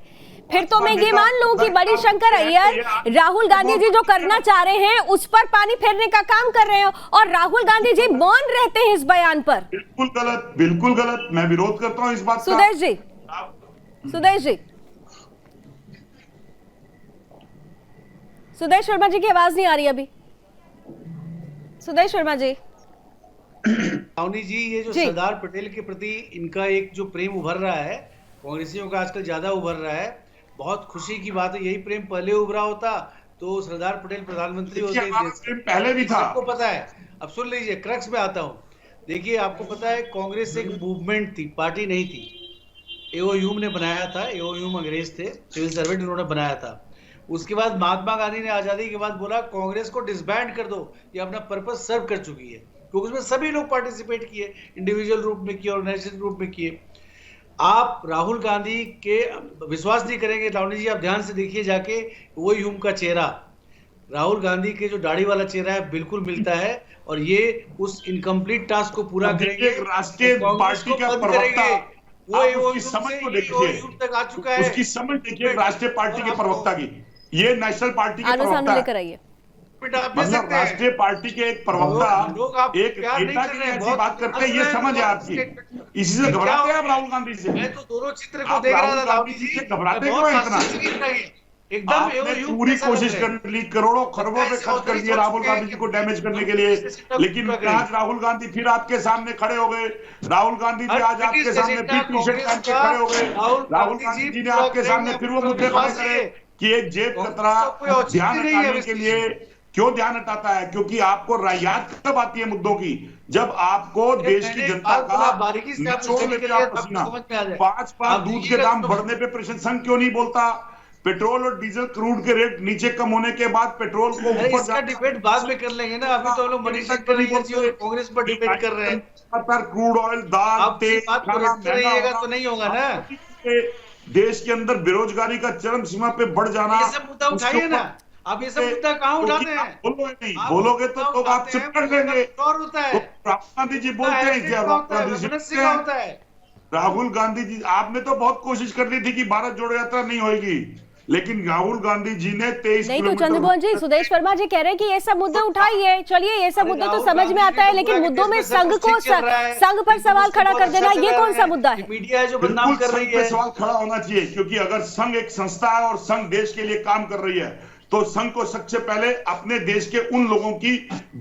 फिर तो मैं ये मान लूं कि मणिशंकर अय्यर राहुल गांधी जी जो करना चाह रहे हैं उस पर पानी फेरने का काम कर रहे हैं और राहुल गांधी जी मौन रहते हैं इस बयान पर। बिल्कुल गलत, मैं विरोध करता हूं इस बात का। सुदेश शर्मा जी की आवाज नहीं आ रही अभी। सुदेश शर्मा जी। लावनी जी, ये जो सरदार पटेल के प्रति इनका एक जो प्रेम उभर रहा है, कांग्रेसियों का आजकल ज्यादा उभर रहा है, बहुत खुशी की बात है। यही प्रेम पहले उभरा होता तो सरदार पटेल प्रधानमंत्री होते, पहले भी था, आपको पता है। अब सुन लीजिए, क्रक्स में आता हूँ। देखिए, आपको पता है कांग्रेस एक मूवमेंट थी, पार्टी नहीं थी। एओ ने बनाया था, एओ अंग्रेज थे, सिविल सर्वेंट उन्होंने बनाया था। उसके बाद महात्मा गांधी ने आजादी के बाद बोला कांग्रेस को डिसबैंड कर दो, ये अपना पर्पस सर्व कर चुकी है, क्योंकि उसमें सभी लोग पार्टिसिपेट किए, इंडिविजुअल रूप में किए, ऑर्गेनाइजेशन रूप में किए। आप राहुल गांधी के विश्वास नहीं करेंगे लावनी जी, आप ध्यान से देखिए जाके, वो ह्यूम का चेहरा राहुल गांधी के जो दाढ़ी वाला चेहरा है बिल्कुल मिलता है। और ये उस इनकम्प्लीट टास्क को पूरा करेंगे, राष्ट्रीय पार्टी का प्रवक्ता, वो उसकी समझ को देखिए, तक आ चुका है, उसकी समझ देखिए राष्ट्रीय पार्टी के प्रवक्ता की, ये नेशनल पार्टी के प्रवक्ता लेकर आइए। मतलब राष्ट्रीय पार्टी के एक प्रवक्ता एक नेता की ऐसी बात करते हैं, ये समझ है आपकी, इसी से घबराते हैं आप राहुल गांधी से। मैं तो दोनों चित्र को देख रहा था लावनी जी, घबराते क्यों इतना? एकदम पूरी कोशिश कर ली, करोड़ों खरबों पे खर्च कर दिए राहुल गांधी जी को डैमेज करने के लिए, लेकिन आज राहुल गांधी फिर आपके सामने खड़े हो गए। राहुल गांधी जी आज आपके सामने फिर टी शर्ट पहन के खड़े हो गए। राहुल गांधी जी ने आपके सामने फिर वो मुद्दे खड़े करे कि एक जेब कतरा ध्यान हटाने के लिए क्यों ध्यान हटाता है, क्योंकि आपको याद कब आती है मुद्दों की, जब आपको देश की जनता का निचोड़ लेते आप पसीना। 5 दूध के दाम बढ़ने पे प्रशासन क्यों नहीं बोलता? पेट्रोल और डीजल क्रूड के रेट नीचे कम होने के बाद पेट्रोल को ऊपर इसका डिबेट बाद में कर लेंगे ना, अभी तो हम लोग मणिशंकर अय्यर कांग्रेस पर डिबेट कर रहे हैं। क्रूड ऑयल, दाल, तेल तो नहीं होगा ना। देश के अंदर बेरोजगारी का चरम सीमा पे बढ़ जाना, ये सब मुद्दा उठाइए ना। आप ये सब मुद्दा कहाँ उठाते हैं? बोलोगे तो लोग आप चुप कर देंगे। और होता है राहुल गांधी जी बोलते हैं क्या? राहुल गांधी जी, आपने तो बहुत कोशिश कर ली थी कि भारत जोड़ो यात्रा नहीं होगी, लेकिन राहुल गांधी जी ने 23 नहीं तो किलोमीटर चंद्रमोहन जी, सुदेश वर्मा जी कह रहे हैं कि ये सब मुद्दे उठाइए, चलिए ये सब मुद्दे तो समझ में आता है, लेकिन मुद्दों में संघ को संघ पर सवाल खड़ा कर देना, ये कौन सा मुद्दा है? मीडिया है जो बदनाम कर रही है। सवाल खड़ा होना चाहिए, क्योंकि अगर संघ एक संस्था है और संघ देश के लिए काम कर रही है, तो संघ को सबसे पहले अपने देश के उन लोगों की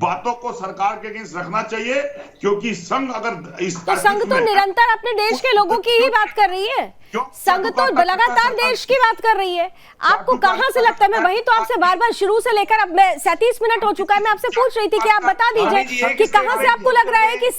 बातों को सरकार के अगेंस्ट रखना चाहिए, क्योंकि संघ अगर इस तो संघ तो निरंतर अपने देश के लोगों की ही बात कर रही है, संघ तो लगातार देश की बात कर रही है। आपको कहां से लगता है? मैं वही तो आपसे बार बार शुरू से लेकर अब 37 मिनट हो चुका है, मैं आपसे पूछ रही थी कि आप बता दीजिए कि कहां से आपको लग रहा है कि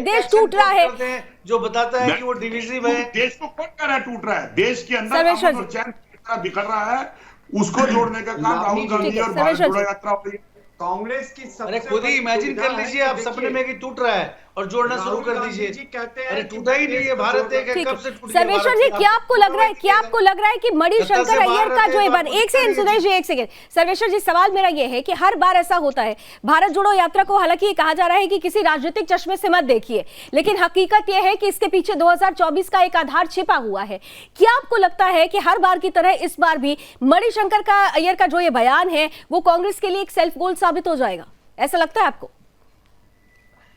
देश टूट रहा है, जो बताता है कि वो डिविजिव है। देश को कौन कह रहा है टूट रहा है? देश के अंदर सर्वेश्वर अमन और चैन की तरह बिखर रहा है, उसको जोड़ने का काम राहुल गांधी और भारत जोड़ो यात्रा हो रही है। कांग्रेस की सबसे अरे खुद ही इमेजिन कर लीजिए आप सपने में कि टूट रहा है और जोड़ना शुरू कर दीजिए। अरे टूटा ही नहीं है, भारत एक है, कब से टूट गया? सर्वेश्वर जी, क्या आपको लग रहा है, क्या आपको लग रहा है कि मणिशंकर अय्यर का जो एक सेकंड सुदेश जी, एक सेकंड सर्वेश्वर जी, सवाल मेरा ये है कि हर बार ऐसा होता है, भारत जोड़ो यात्रा को हालांकि ये कहा जा रहा है कि किसी राजनीतिक चश्मे से मत देखिए, लेकिन हकीकत यह है कि इसके पीछे 2024 का एक आधार छिपा हुआ है। क्या आपको लगता है कि हर बार की तरह इस बार भी मणिशंकर का अय्यर का जो ये बयान है वो कांग्रेस के लिए एक सेल्फ गोल साबित हो जाएगा? ऐसा लगता है आपको?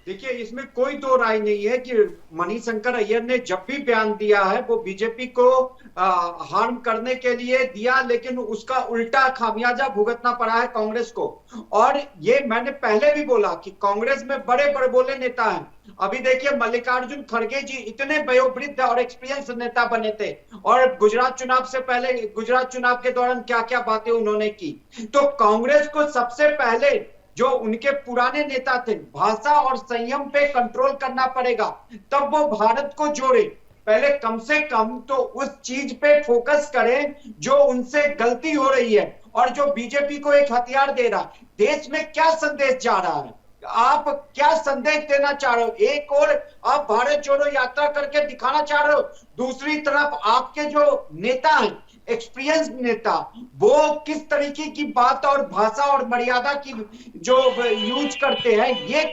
देखिए, इसमें कोई दो राय नहीं है कि मणिशंकर अय्यर ने जब भी बयान दिया है वो बीजेपी को हार्म करने के लिए दिया, लेकिन उसका उल्टा खामियाजा भुगतना पड़ा है कांग्रेस को। और ये मैंने पहले भी बोला कि कांग्रेस में बड़े बड़े बोले नेता हैं। अभी देखिए, मल्लिकार्जुन खड़गे जी इतने वयोवृद्ध और एक्सपीरियंस नेता बने थे, और गुजरात चुनाव से पहले, गुजरात चुनाव के दौरान क्या क्या बातें उन्होंने की। तो कांग्रेस को सबसे पहले जो उनके पुराने नेता थे, भाषा और संयम पे कंट्रोल करना पड़ेगा, तब वो भारत को जोड़े। पहले कम से कम तो उस चीज पे फोकस करें जो उनसे गलती हो रही है और जो बीजेपी को एक हथियार दे रहा है। देश में क्या संदेश जा रहा है, आप क्या संदेश देना चाह रहे हो? एक और आप भारत जोड़ो यात्रा करके दिखाना चाह रहे हो, दूसरी तरफ आपके जो नेता हैं, एक्सपीरियंस नेता, वो किस तरीके की बात और भाषा और मर्यादा की जो यूज करते हैं, ये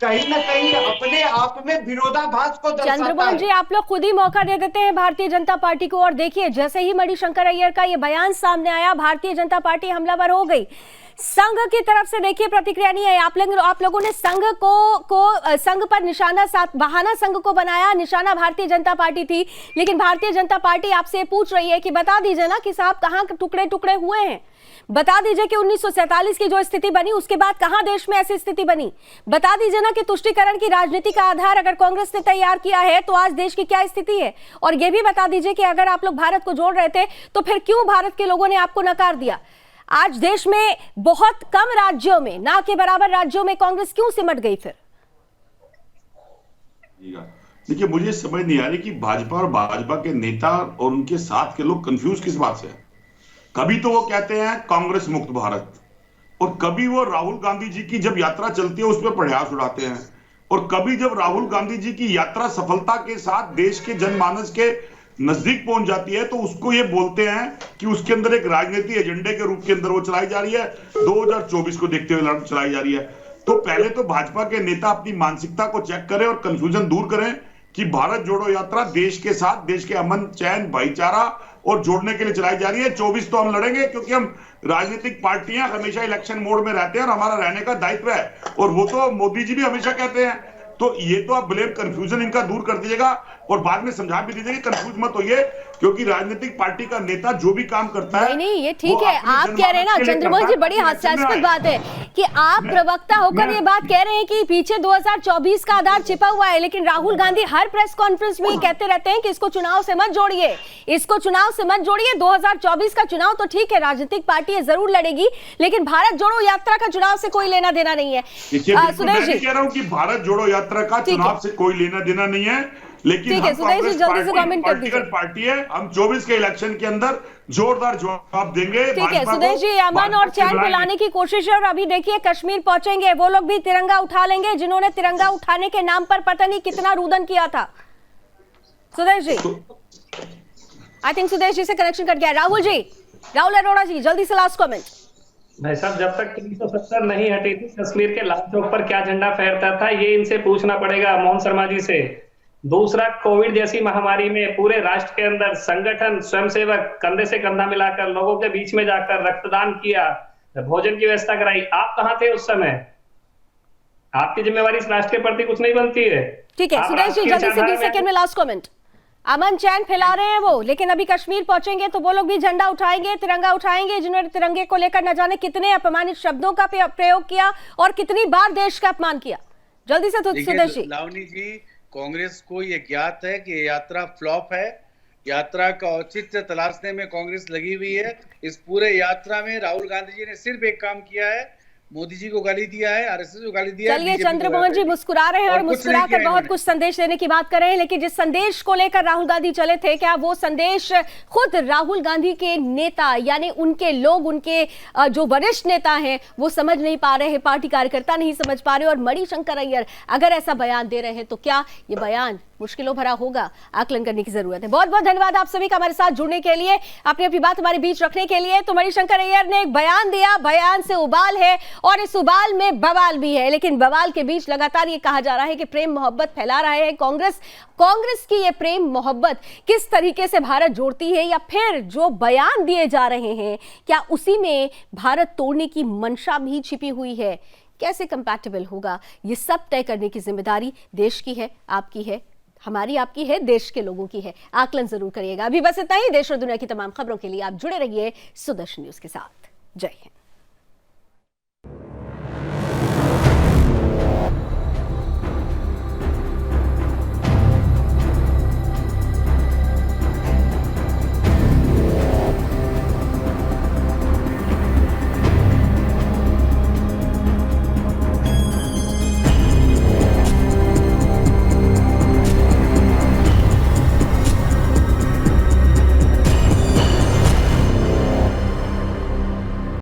कहीं ना कहीं अपने आप में विरोधाभास को दर्शाता है। चंद्रमोहन जी, आप लोग खुद ही मौका दे देते हैं भारतीय जनता पार्टी को, और देखिए जैसे ही मणिशंकर अय्यर का ये बयान सामने आया, भारतीय जनता पार्टी हमलावर हो गई। संघ की तरफ से देखिए प्रतिक्रिया नहीं है। आप लोगों ने संघ को संघ पर निशाना बहाना संघ को बनाया, निशाना भारतीय जनता पार्टी थी, लेकिन भारतीय जनता पार्टी आपसे पूछ रही है कि बता दीजिए ना कि साहब कहां टुकड़े टुकड़े हुए हैं, बता दीजिए कि 1947 की जो स्थिति बनी उसके बाद कहां देश में ऐसी स्थिति बनी, बता दीजिए ना कि तुष्टीकरण की राजनीति का आधार अगर कांग्रेस ने तैयार किया है तो आज देश की क्या स्थिति है, और यह भी बता दीजिए कि अगर आप लोग भारत को जोड़ रहे थे तो फिर क्यों भारत के लोगों ने आपको नकार दिया। आज देश में बहुत कम राज्यों में, ना के बराबर राज्यों में कांग्रेस क्यों सिमट गई फिर? देखिए, मुझे समझ नहीं आ रही कि भाजपा और भाजपा के नेता और उनके साथ के लोग कंफ्यूज किस बात से हैं। कभी तो वो कहते हैं कांग्रेस मुक्त भारत, और कभी वो राहुल गांधी जी की जब यात्रा चलती है उस पर प्रयास उड़ाते हैं, और कभी जब राहुल गांधी जी की यात्रा सफलता के साथ देश के जनमानस के नजदीक पहुंच जाती है तो उसको ये बोलते हैं कि उसके अंदर एक राजनीति एजेंडे के रूप के अंदर वो चलाई जा रही है, 2024 को देखते हुए चलाई जा रही है। तो पहले तो भाजपा के नेता अपनी मानसिकता को चेक करें और कंफ्यूजन दूर करें कि भारत जोड़ो यात्रा देश के साथ, देश के अमन चैन भाईचारा और जोड़ने के लिए चलाई जा रही है। 24 तो हम लड़ेंगे, क्योंकि हम राजनीतिक पार्टियां हमेशा इलेक्शन मोड में रहते हैं और हमारा रहने का दायित्व है, और वो तो मोदी जी भी हमेशा कहते हैं। तो ये तो आप ब्लेम कंफ्यूजन इनका दूर कर दीजिएगा और बाद में समझा भी दीजिएगा, कंफ्यूज मत होइए, क्योंकि राजनीतिक पार्टी का नेता जो भी काम करता है नहीं ये ठीक है। आप कह रहे हैं ना चंद्रमोहन जी, बड़ी हास्यास्पद बात है कि आप प्रवक्ता होकर ये बात कह रहे हैं कि पीछे 2024 का आधार छिपा हुआ है, लेकिन राहुल गांधी हर प्रेस कॉन्फ्रेंस में कहते रहते हैं कि इसको चुनाव से मत जोड़िए, इसको चुनाव से मत जोड़िए। 2024 का चुनाव तो ठीक है, राजनीतिक पार्टी जरूर लड़ेगी, लेकिन भारत जोड़ो यात्रा का चुनाव से कोई लेना देना नहीं है। सुदेश जी कह रहा हूं कि भारत जोड़ो यात्रा का चुनाव से कोई लेना देना नहीं है, लेकिन हम सुदेश जी जल्दी से कमेंट कर दीजिए। पार्टी है, हम 24 के इलेक्शन के अंदर जोरदार जवाब देंगे। ठीक है सुदेश जी, अमन और चैन फैलाने की कोशिश है, और अभी देखिए कश्मीर पहुंचेंगे वो लोग भी तिरंगा उठा लेंगे जिन्होंने तिरंगा उठाने के नाम पर पता नहीं कितना रुदन किया था। सुदेश जी, आई थिंक सुदेश जी से कनेक्शन कट गया। राहुल जी, राहुल अरोड़ा जी, जल्दी से लास्ट कमेंट। भाई साहब, जब तक 370 नहीं हटी थी कश्मीर के लाल चौक पर क्या झंडा फहरता था, ये इनसे पूछना पड़ेगा मोहन शर्मा जी से दूसरा, कोविड जैसी महामारी में पूरे राष्ट्र के अंदर संगठन, स्वयंसेवक कंधे से कंधा मिलाकर लोगों के बीच में जाकर रक्तदान किया, भोजन की व्यवस्था कराई। आप कहाँ थे उस समय? आपकी जिम्मेवारी इस राष्ट्र के प्रति कुछ नहीं बनती है? ठीक है सुदेश जी, जल्दी से 20 सेकंड में लास्ट कमेंट। अमन चैन फैला रहे हैं वो, लेकिन अभी कश्मीर पहुंचेंगे तो वो लोग भी झंडा उठाएंगे, तिरंगा उठाएंगे, जिन्होंने तिरंगे को लेकर न जाने कितने अपमानित शब्दों का प्रयोग किया और कितनी बार देश का अपमान किया। जल्दी से सुदेश जी। लावनी जी, कांग्रेस को ये ज्ञात है कि ये यात्रा फ्लॉप है। यात्रा का औचित्य तलाशने में कांग्रेस लगी हुई है। इस पूरे यात्रा में राहुल गांधी जी ने सिर्फ एक काम किया है, मोदी जी को गाली दिया है, आरएसएस को गाली दिया है। चलिए, चंद्रमोहन जी मुस्कुरा रहे हैं और मुस्कुराकर बहुत कुछ संदेश देने की बात कर रहे हैं, लेकिन जिस संदेश को लेकर राहुल गांधी चले थे, क्या वो संदेश खुद राहुल गांधी के नेता यानी उनके लोग, उनके जो वरिष्ठ नेता हैं वो समझ नहीं पा रहे हैं, पार्टी कार्यकर्ता नहीं समझ पा रहे? और मणिशंकर अय्यर अगर ऐसा बयान दे रहे हैं तो क्या ये बयान मुश्किलों भरा होगा? आकलन करने की जरूरत है। बहुत बहुत धन्यवाद आप सभी का हमारे साथ जुड़ने के लिए, अपनी अपनी बात हमारे बीच रखने के लिए। तो मणिशंकर अय्यर ने एक बयान दिया, बयान से उबाल है और इस उबाल में बवाल भी है, लेकिन बवाल के बीच लगातार ये कहा जा रहा है कि प्रेम मोहब्बत फैला रहा है कांग्रेस की ये प्रेम मोहब्बत किस तरीके से भारत जोड़ती है, या फिर जो बयान दिए जा रहे हैं क्या उसी में भारत तोड़ने की मंशा भी छिपी हुई है? कैसे कंपैटिबल होगा, ये सब तय करने की जिम्मेदारी देश की है, आपकी है, हमारी, आपकी है, देश के लोगों की है। आकलन जरूर करिएगा। अभी बस इतना ही। देश और दुनिया की तमाम खबरों के लिए आप जुड़े रहिए सुदर्शन न्यूज के साथ। जय हिंद।